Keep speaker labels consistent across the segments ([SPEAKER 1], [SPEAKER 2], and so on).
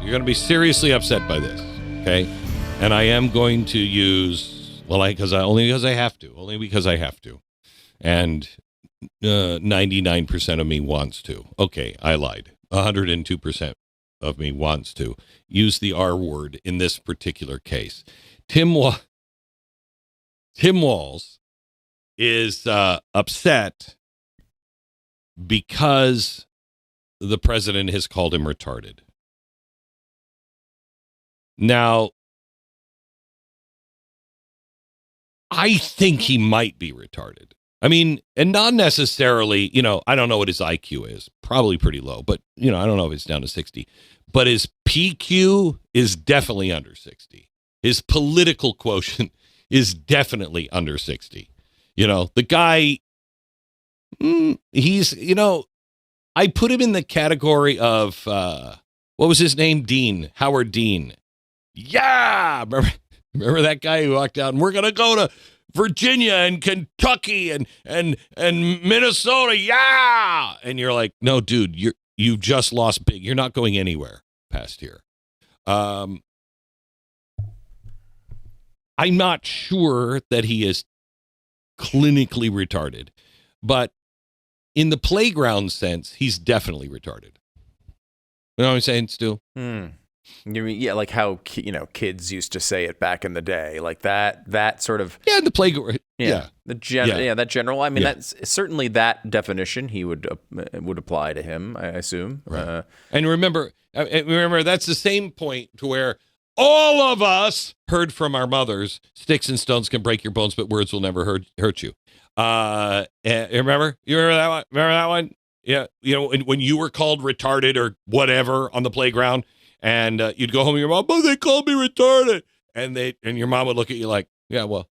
[SPEAKER 1] You're going to be seriously upset by this, okay? And I am going to use, only because I have to. And 99% of me wants to. Okay, I lied. 102% of me wants to use the R word in this particular case. Tim Walz is upset because the president has called him retarded. Now, I think he might be retarded. I mean, and not necessarily, I don't know what his IQ is. Probably pretty low, but, I don't know if it's down to 60. But his PQ is definitely under 60. His political quotient is definitely under 60. The guy, he's, I put him in the category of, what was his name? Howard Dean. Yeah. Remember that guy who walked out and we're going to go to Virginia and Kentucky and Minnesota. Yeah. And you're like, no, dude, you've just lost big. You're not going anywhere past here. I'm not sure that he is clinically retarded, but in the playground sense, he's definitely retarded. You know what I'm saying, Stu?
[SPEAKER 2] You mean, yeah, like how kids used to say it back in the day, like that sort of
[SPEAKER 1] the playground.
[SPEAKER 2] That general. I mean, that's certainly that definition he would apply to him, I assume.
[SPEAKER 1] Right. And remember, that's the same point to where all of us heard from our mothers: sticks and stones can break your bones, but words will never hurt you. Remember? You remember that one? Remember that one? Yeah. When you were called retarded or whatever on the playground. And you'd go home to your mom, but they called me retarded. And your mom would look at you like, yeah, well,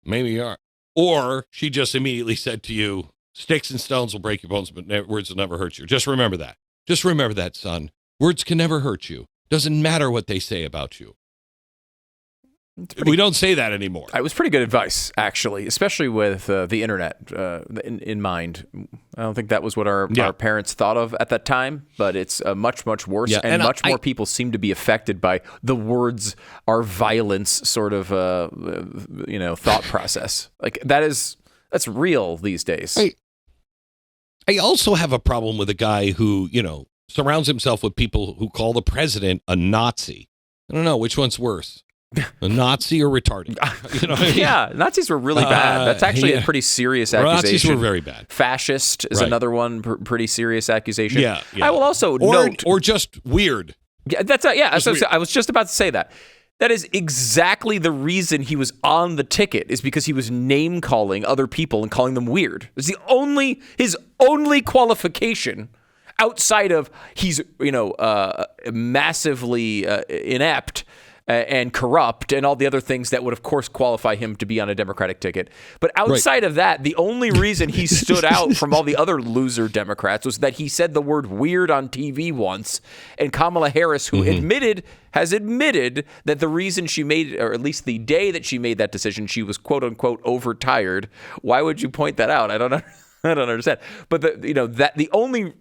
[SPEAKER 1] maybe you are. Or she just immediately said to you, sticks and stones will break your bones, but words will never hurt you. Just remember that. Just remember that, son. Words can never hurt you. Doesn't matter what they say about you. We don't say that anymore.
[SPEAKER 2] It was pretty good advice, actually, especially with the internet in mind. I don't think that was what our parents thought of at that time, but it's much, much worse. Yeah, and much more people seem to be affected by the words are violence sort of, thought process. Like that's real these days.
[SPEAKER 1] I also have a problem with a guy who, surrounds himself with people who call the president a Nazi. I don't know which one's worse. A Nazi or retarded? You know what I mean?
[SPEAKER 2] Yeah, Nazis were really bad. That's actually a pretty serious accusation.
[SPEAKER 1] Nazis were very bad.
[SPEAKER 2] Fascist is another one, pretty serious accusation.
[SPEAKER 1] Yeah.
[SPEAKER 2] I will also note,
[SPEAKER 1] or just weird.
[SPEAKER 2] Yeah, I was just about to say that. That is exactly the reason he was on the ticket, is because he was name calling other people and calling them weird. It's his only qualification outside of he's massively inept. And corrupt and all the other things that would, of course, qualify him to be on a Democratic ticket. But outside of that, the only reason he stood out from all the other loser Democrats was that he said the word weird on TV once. And Kamala Harris, who has admitted that the reason she made, or at least the day that she made that decision, she was quote unquote overtired. Why would you point that out? I don't understand. But the only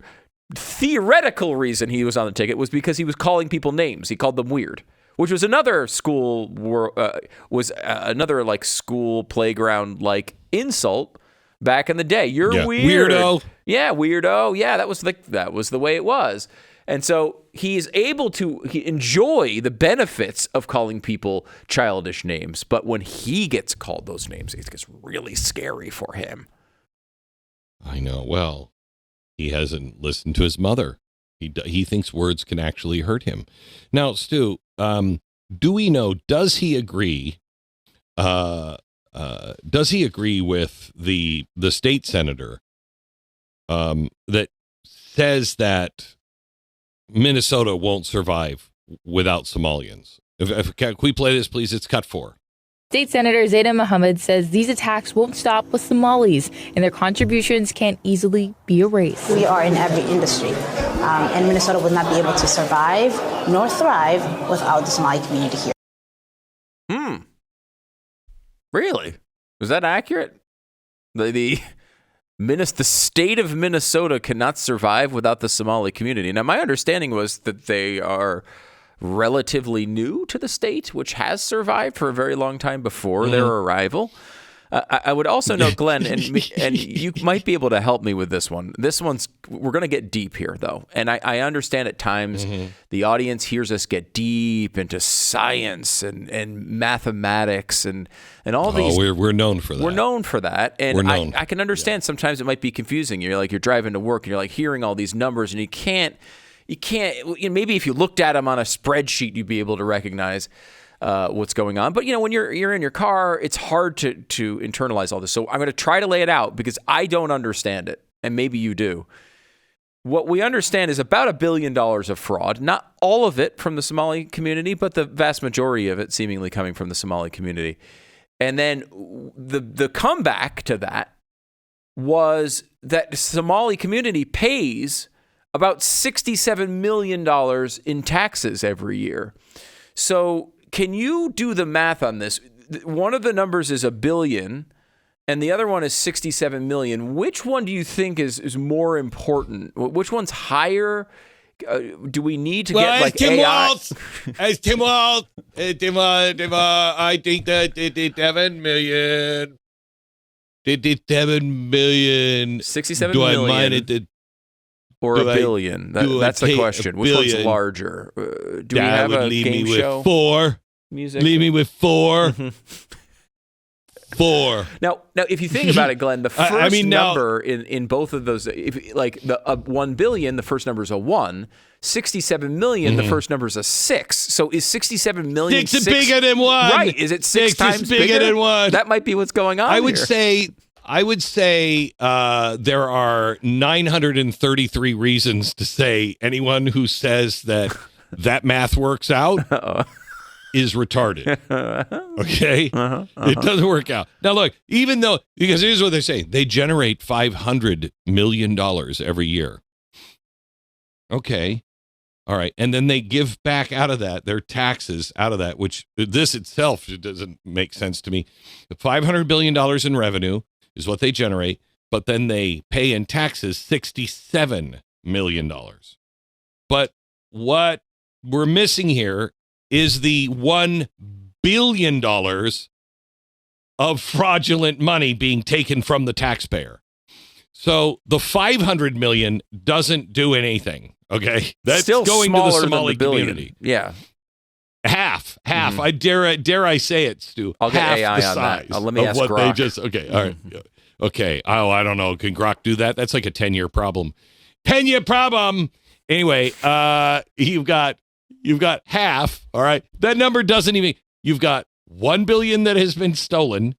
[SPEAKER 2] theoretical reason he was on the ticket was because he was calling people names. He called them weird. Which was another school like school playground like insult back in the day. You're weird,
[SPEAKER 1] weirdo.
[SPEAKER 2] Yeah, weirdo. Yeah, that was the way it was. And so he's able to enjoy the benefits of calling people childish names, but when he gets called those names, it gets really scary for him.
[SPEAKER 1] I know. Well, he hasn't listened to his mother. He thinks words can actually hurt him. Now, Stu, do we know, does he agree with the state senator that says that Minnesota won't survive without Somalians? Can we play this, please? It's cut 4.
[SPEAKER 3] State Senator Zaida Mohammed says these attacks won't stop with Somalis and their contributions can't easily be erased.
[SPEAKER 4] We are in every industry, and Minnesota would not be able to survive nor thrive without the Somali community here.
[SPEAKER 2] Really? Was that accurate? The the state of Minnesota cannot survive without the Somali community. Now, my understanding was that they are relatively new to the state, which has survived for a very long time before their arrival. I would also note, Glenn, and you might be able to help me with this one. We're going to get deep here, though. And I understand at times the audience hears us get deep into science and mathematics and all these.
[SPEAKER 1] We're known for that.
[SPEAKER 2] We're known for that. And I can understand sometimes it might be confusing. You're driving to work and you're like hearing all these numbers and you can't, maybe if you looked at them on a spreadsheet, you'd be able to recognize what's going on. But, when you're in your car, it's hard to internalize all this. So I'm going to try to lay it out because I don't understand it. And maybe you do. What we understand is about $1 billion of fraud, not all of it from the Somali community, but the vast majority of it seemingly coming from the Somali community. And then the comeback to that was that the Somali community pays about $67 million in taxes every year. So can you do the math on this? One of the numbers is $1 billion, and the other one is $67 million. Which one do you think is more important? Which one's higher? Do we need to get like
[SPEAKER 1] Tim
[SPEAKER 2] AI?
[SPEAKER 1] Walz, as Tim Walz, I think that $67 million. $67 million.
[SPEAKER 2] $67
[SPEAKER 1] Do I
[SPEAKER 2] million.
[SPEAKER 1] mind it?
[SPEAKER 2] Or $1 billion? That's the question. Which one's larger? Do we have a game show?
[SPEAKER 1] With 4.
[SPEAKER 2] Music.
[SPEAKER 1] Leave me with 4. 4.
[SPEAKER 2] Now, if you think about it, Glenn, the first number in both of those, if like the $1 billion, the first number is a 1. $67 million, the first number is a 6. So is $67 million
[SPEAKER 1] 6 is bigger than 1?
[SPEAKER 2] Right? Is it 6 times
[SPEAKER 1] bigger than 1?
[SPEAKER 2] That might be what's going on.
[SPEAKER 1] I would say there are 933 reasons to say anyone who says that math works out is retarded. Okay? It doesn't work out. Now, look, because here's what they're saying. They generate $500 million every year. Okay. All right. And then they give back out of that, their taxes out of that, which this itself doesn't make sense to me. $500 billion in revenue is what they generate, but then they pay in taxes $67 million. But what we're missing here is the $1 billion of fraudulent money being taken from the taxpayer. So the $500 million doesn't do anything. Okay, that's
[SPEAKER 2] still
[SPEAKER 1] going to the Somali community.
[SPEAKER 2] Yeah,
[SPEAKER 1] half. I dare I say it, Stu?
[SPEAKER 2] I'll get
[SPEAKER 1] half
[SPEAKER 2] AI
[SPEAKER 1] the
[SPEAKER 2] on
[SPEAKER 1] size
[SPEAKER 2] that. Let me ask
[SPEAKER 1] what
[SPEAKER 2] Grok.
[SPEAKER 1] They just okay. All right. Okay. Oh, I don't know. Can Grok do that? That's like a 10-year problem. 10-year problem. Anyway, you've got half. All right. That number doesn't even. You've got $1 billion that has been stolen,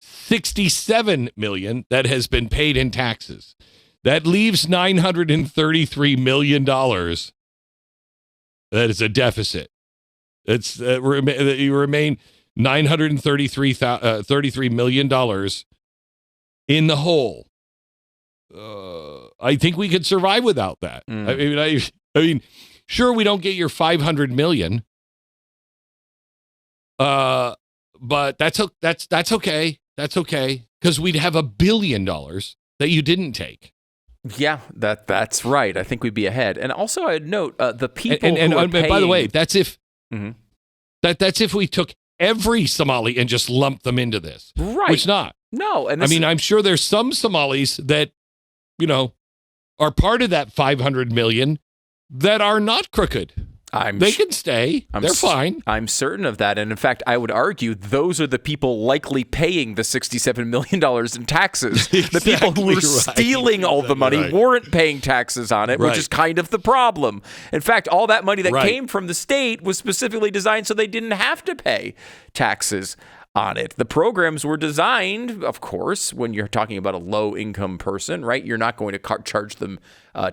[SPEAKER 1] $67 million that has been paid in taxes. That leaves $933 million. That is a deficit. You remain $933 million in the hole. I think we could survive without that. I mean, sure, we don't get your $500 million, but that's okay. That's okay because we'd have $1 billion that you didn't take.
[SPEAKER 2] Yeah, that's right. I think we'd be ahead. And also, I'd note the people who are paying...
[SPEAKER 1] By the way, that's if that's if we took every Somali and just lumped them into this,
[SPEAKER 2] right?
[SPEAKER 1] Which not.
[SPEAKER 2] No, and
[SPEAKER 1] I'm sure there's some Somalis that are part of that 500 million that are not crooked. They can stay. They're fine.
[SPEAKER 2] I'm certain of that. And in fact, I would argue those are the people likely paying the $67 million in taxes.
[SPEAKER 1] Exactly,
[SPEAKER 2] the people who were stealing all the money weren't paying taxes on it, which is kind of the problem. In fact, all that money that came from the state was specifically designed so they didn't have to pay taxes on it. The programs were designed, of course, when you're talking about a low-income person, right? You're not going to charge them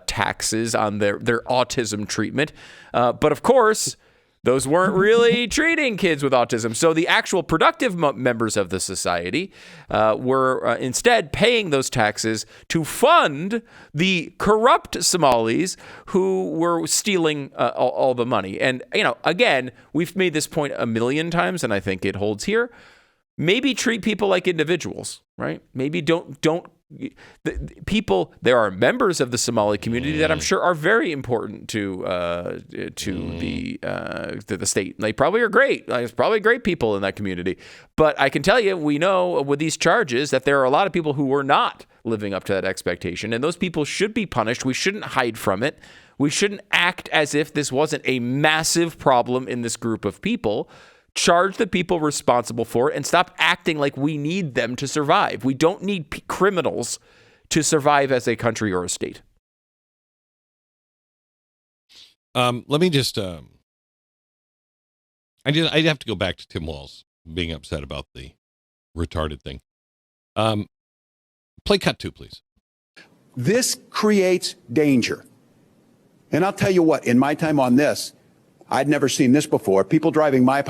[SPEAKER 2] taxes on their autism treatment. But of course, those weren't really treating kids with autism. So the actual productive members of the society were instead paying those taxes to fund the corrupt Somalis who were stealing all the money. And, again, we've made this point a million times, and I think it holds here. Maybe treat people like individuals, right? Maybe don't there are members of the Somali community that I'm sure are very important to the state. They probably are great. There's probably great people in that community. But I can tell you, we know with these charges that there are a lot of people who were not living up to that expectation, and those people should be punished. We shouldn't hide from it. We shouldn't act as if this wasn't a massive problem in this group of people. Charge the people responsible for it and stop acting like we need them to survive. We don't need criminals to survive as a country or a state.
[SPEAKER 1] Let me just, I'd have to go back to Tim Walz being upset about the retarded thing. Play cut 2, please.
[SPEAKER 5] This creates danger. And I'll tell you what, in my time on this, I'd never seen this before. People driving by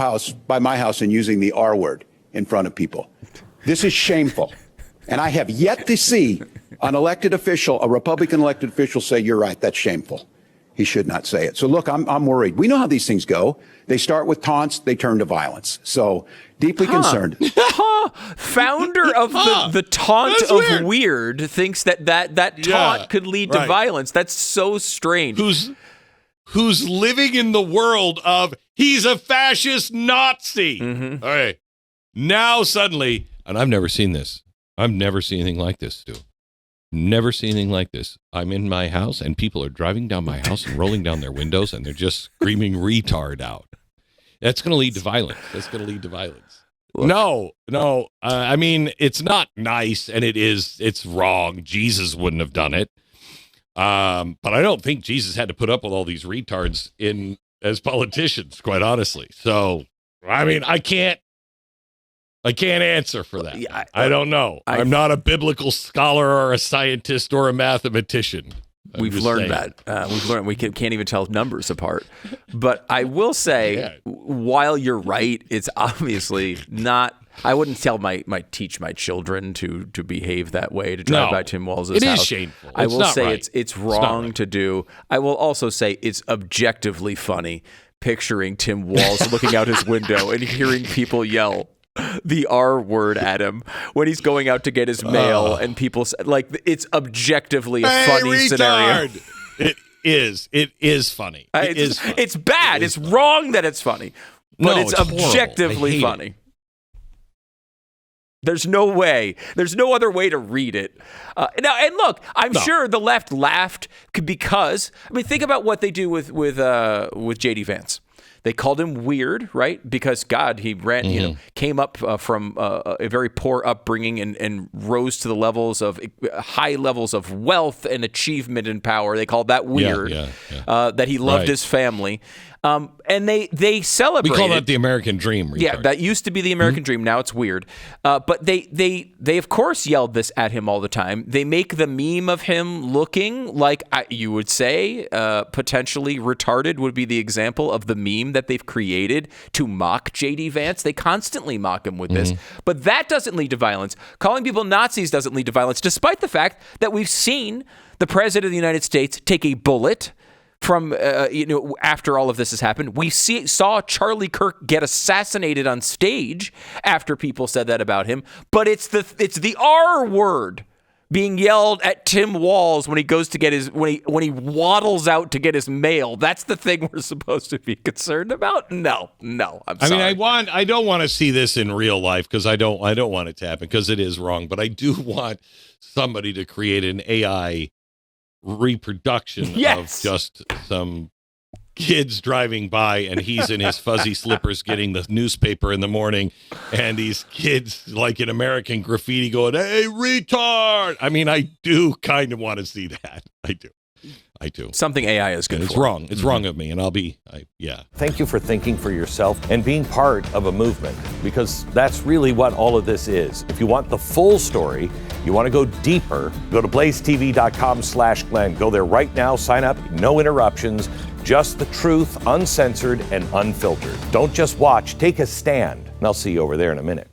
[SPEAKER 5] my house and using the R word in front of people. This is shameful. And I have yet to see an elected official, a Republican elected official, say, you're right, that's shameful. He should not say it. So look, I'm worried. We know how these things go. They start with taunts, they turn to violence. So deeply concerned.
[SPEAKER 2] Founder of the taunt of weird thinks that taunt could lead to violence. That's so strange.
[SPEAKER 1] Who's living in the world of he's a fascist Nazi. Mm-hmm. All right. Now suddenly, and I've never seen this. I've never seen anything like this, Stu. Never seen anything like this. I'm in my house and people are driving down my house and rolling down their windows and they're just screaming retard out. That's going to lead to violence. Look. No. I mean, it's not nice and it's wrong. Jesus wouldn't have done it. But I don't think Jesus had to put up with all these retards as politicians, quite honestly. So, I mean, I can't answer for that. Yeah, I don't know. I'm not a biblical scholar or a scientist or a mathematician.
[SPEAKER 2] We've learned that. We've learned we can't even tell numbers apart. But I will say, while you're right, it's obviously not. I wouldn't teach my children to behave that way, to drive by Tim Walz's house.
[SPEAKER 1] It is shameful.
[SPEAKER 2] I will say it's wrong to do. I will also say it's objectively funny picturing Tim Walz looking out his window and hearing people yell the R word at him when he's going out to get his mail, and people it's objectively a funny scenario.
[SPEAKER 1] It is funny.
[SPEAKER 2] It's bad. It's wrong that it's funny, but it's objectively funny. There's no way. There's no other way to read it. Now, and look, I'm sure the left laughed because, I mean, think about what they do with J.D. Vance. They called him weird, right? Because God, he ran, came up from a very poor upbringing and rose to the levels of high levels of wealth and achievement and power. They called that weird. That he loved his family. And they celebrate.
[SPEAKER 1] We call that the American dream. Retard.
[SPEAKER 2] Yeah, that used to be the American dream. Now it's weird. But they of course yelled this at him all the time. They make the meme of him looking like, you would say, potentially retarded would be the example of the meme that they've created to mock J.D. Vance. They constantly mock him with this. But that doesn't lead to violence. Calling people Nazis doesn't lead to violence, despite the fact that we've seen the President of the United States take a bullet from, after all of this has happened. We saw Charlie Kirk get assassinated on stage after people said that about him. But it's the R word being yelled at Tim Walz when he goes to get when he waddles out to get his mail. That's the thing we're supposed to be concerned about. No, I'm sorry.
[SPEAKER 1] I mean, I don't want to see this in real life because I don't want it to happen because it is wrong. But I do want somebody to create an AI reproduction of just some kids driving by and he's in his fuzzy slippers getting the newspaper in the morning and these kids like in American Graffiti going, hey, retard. I mean, I do kind of want to see that. I do.
[SPEAKER 2] Something AI is good.
[SPEAKER 1] It's wrong. It's wrong of me, and
[SPEAKER 6] Thank you for thinking for yourself and being part of a movement, because that's really what all of this is. If you want the full story, you want to go deeper, go to blazetv.com/Glenn. Go there right now, sign up, no interruptions, just the truth, uncensored and unfiltered. Don't just watch, take a stand. And I'll see you over there in a minute.